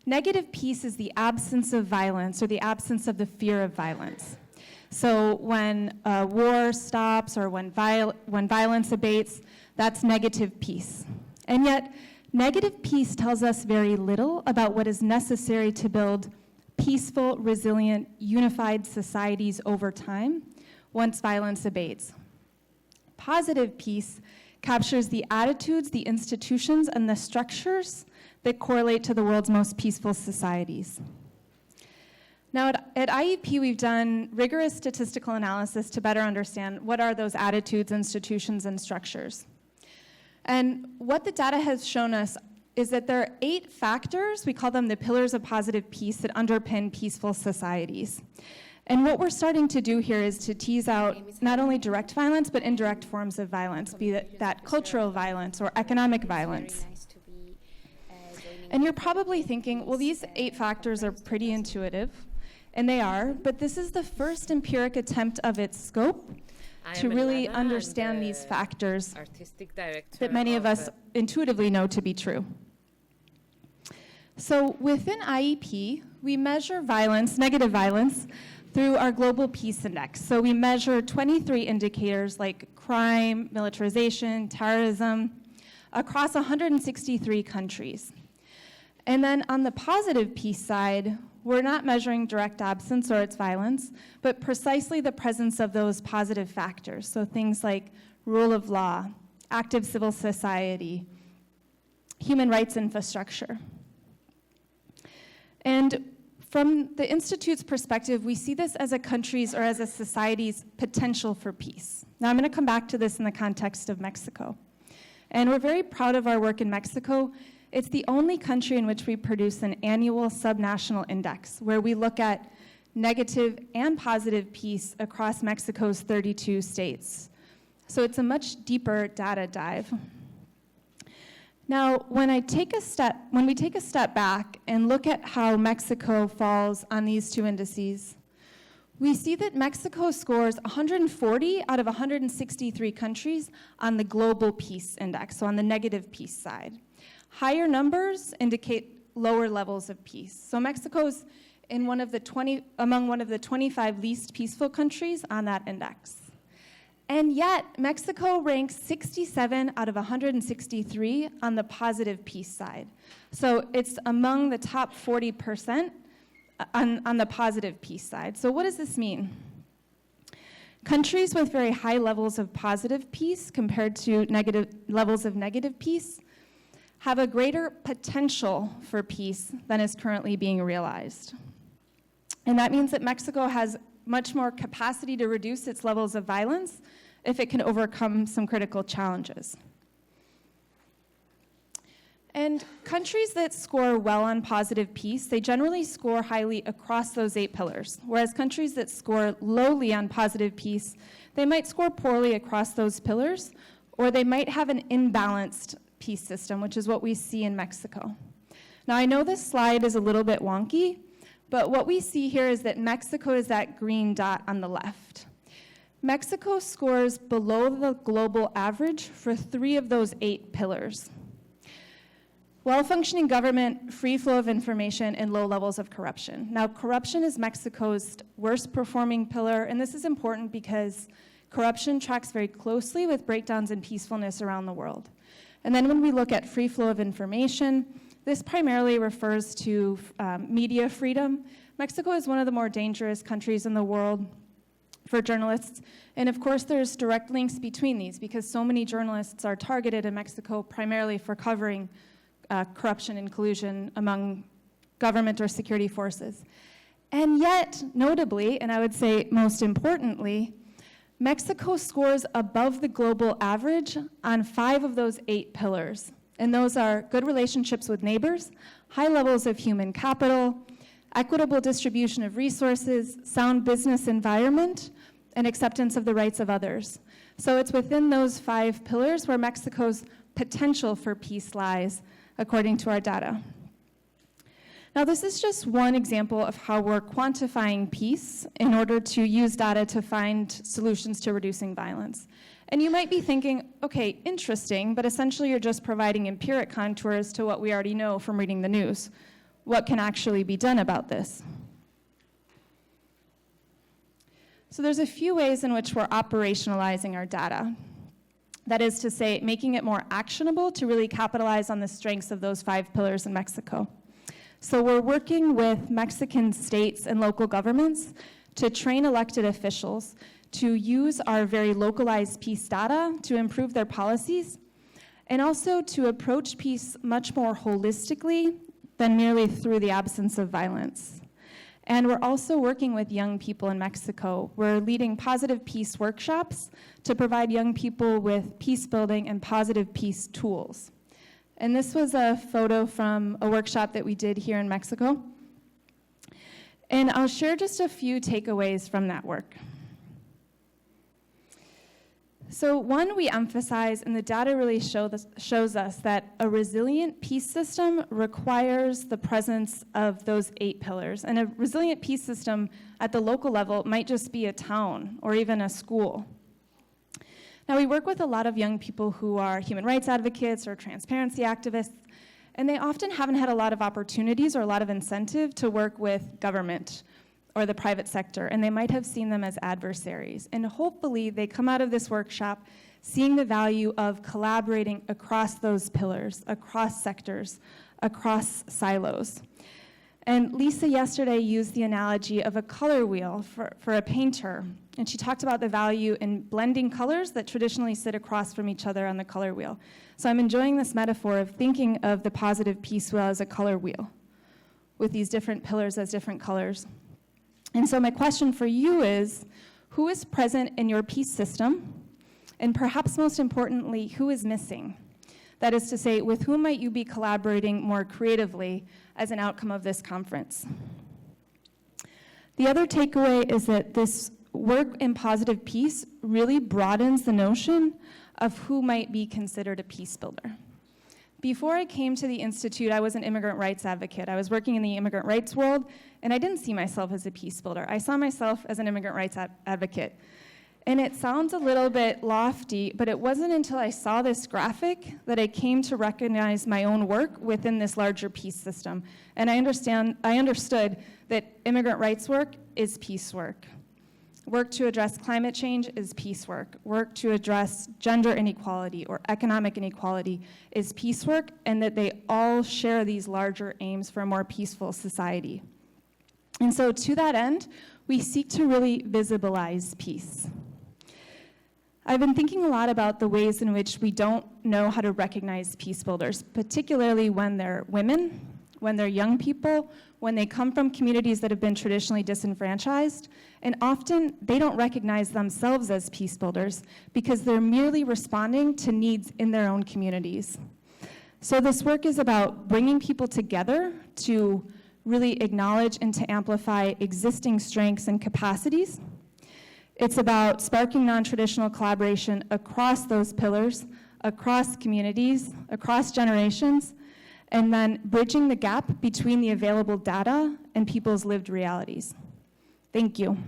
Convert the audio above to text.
Negative peace is the absence of violence or the absence of the fear of violence. So when war stops or when violence abates, that's negative peace. And yet, negative peace tells us very little about what is necessary to build peaceful, resilient, unified societies over time once violence abates. Positive peace captures the attitudes, the institutions, and the structures that correlate to the world's most peaceful societies. Now, at IEP, we've done rigorous statistical analysis to better understand what are those attitudes, institutions, and structures. And what the data has shown us is that there are 8 factors, we call them the pillars of positive peace, that underpin peaceful societies. And what we're starting to do here is to tease out not only direct violence, but indirect forms of violence, be that cultural violence or economic violence. And you're probably thinking, well, these 8 factors are pretty intuitive, and they are, but this is the first empiric attempt of its scope to really understand these factors that many of us intuitively know to be true. So within IEP, we measure violence, negative violence, through our Global Peace Index. So we measure 23 indicators like crime, militarization, terrorism, across 163 countries. And then on the positive peace side, we're not measuring direct absence or its violence, but precisely the presence of those positive factors. So things like rule of law, active civil society, human rights infrastructure. And from the Institute's perspective, we see this as a country's or as a society's potential for peace. Now, I'm going to come back to this in the context of Mexico. And we're very proud of our work in Mexico. It's the only country in which we produce an annual subnational index where we look at negative and positive peace across Mexico's 32 states. So it's a much deeper data dive. Now, when we take a step back and look at how Mexico falls on these 2 indices, we see that Mexico scores 140 out of 163 countries on the Global Peace Index, so on the negative peace side. Higher numbers indicate lower levels of peace. So Mexico's among one of the 25 least peaceful countries on that index. And yet, Mexico ranks 67 out of 163 on the positive peace side. So it's among the top 40% on the positive peace side. So what does this mean? Countries with very high levels of positive peace compared to negative levels of negative peace have a greater potential for peace than is currently being realized. And that means that Mexico has much more capacity to reduce its levels of violence if it can overcome some critical challenges. And countries that score well on positive peace, they generally score highly across those 8 pillars, whereas countries that score lowly on positive peace, they might score poorly across those pillars, or they might have an imbalanced peace system, which is what we see in Mexico. Now, I know this slide is a little bit wonky, but what we see here is that Mexico is that green dot on the left. Mexico scores below the global average for 3 of those 8 pillars. Well-functioning government, free flow of information, and low levels of corruption. Now, corruption is Mexico's worst performing pillar, and this is important because corruption tracks very closely with breakdowns in peacefulness around the world. And then when we look at free flow of information, this primarily refers to media freedom. Mexico is one of the more dangerous countries in the world for journalists. And of course, there's direct links between these because so many journalists are targeted in Mexico primarily for covering corruption and collusion among government or security forces. And yet, notably, and I would say most importantly, Mexico scores above the global average on 5 of those 8 pillars. And those are good relationships with neighbors, high levels of human capital, equitable distribution of resources, sound business environment, and acceptance of the rights of others. So it's within those 5 pillars where Mexico's potential for peace lies, according to our data. Now, this is just one example of how we're quantifying peace in order to use data to find solutions to reducing violence. And you might be thinking, okay, interesting, but essentially you're just providing empiric contours to what we already know from reading the news. what can actually be done about this? So there's a few ways in which we're operationalizing our data. That is to say, making it more actionable to really capitalize on the strengths of those 5 pillars in Mexico. So we're working with Mexican states and local governments to train elected officials to use our very localized peace data to improve their policies, and also to approach peace much more holistically than merely through the absence of violence. And we're also working with young people in Mexico. We're leading positive peace workshops to provide young people with peace building and positive peace tools. And this was a photo from a workshop that we did here in Mexico. And I'll share just a few takeaways from that work. So one, we emphasize, and the data really shows us that a resilient peace system requires the presence of those 8 pillars. And a resilient peace system at the local level might just be a town or even a school. Now, we work with a lot of young people who are human rights advocates or transparency activists, and they often haven't had a lot of opportunities or a lot of incentive to work with government or the private sector, and they might have seen them as adversaries. And hopefully they come out of this workshop seeing the value of collaborating across those pillars, across sectors, across silos. And Lisa yesterday used the analogy of a color wheel for a painter, and she talked about the value in blending colors that traditionally sit across from each other on the color wheel. So I'm enjoying this metaphor of thinking of the positive peace wheel as a color wheel, with these different pillars as different colors. And so my question for you is, who is present in your peace system? And perhaps most importantly, who is missing? That is to say, with whom might you be collaborating more creatively as an outcome of this conference? The other takeaway is that this work in positive peace really broadens the notion of who might be considered a peace builder. Before I came to the Institute, I was an immigrant rights advocate. I was working in the immigrant rights world, and I didn't see myself as a peace builder. I saw myself as an immigrant rights advocate. And it sounds a little bit lofty, but it wasn't until I saw this graphic that I came to recognize my own work within this larger peace system. And I understood that immigrant rights work is peace work. Work to address climate change is peace work. Work to address gender inequality or economic inequality is peace work, and that they all share these larger aims for a more peaceful society. And so to that end, we seek to really visibilize peace. I've been thinking a lot about the ways in which we don't know how to recognize peace builders, particularly when they're women, when they're young people, when they come from communities that have been traditionally disenfranchised, and often they don't recognize themselves as peace builders because they're merely responding to needs in their own communities. So this work is about bringing people together to really acknowledge and to amplify existing strengths and capacities. It's about sparking non-traditional collaboration across those pillars, across communities, across generations, and then bridging the gap between the available data and people's lived realities. Thank you.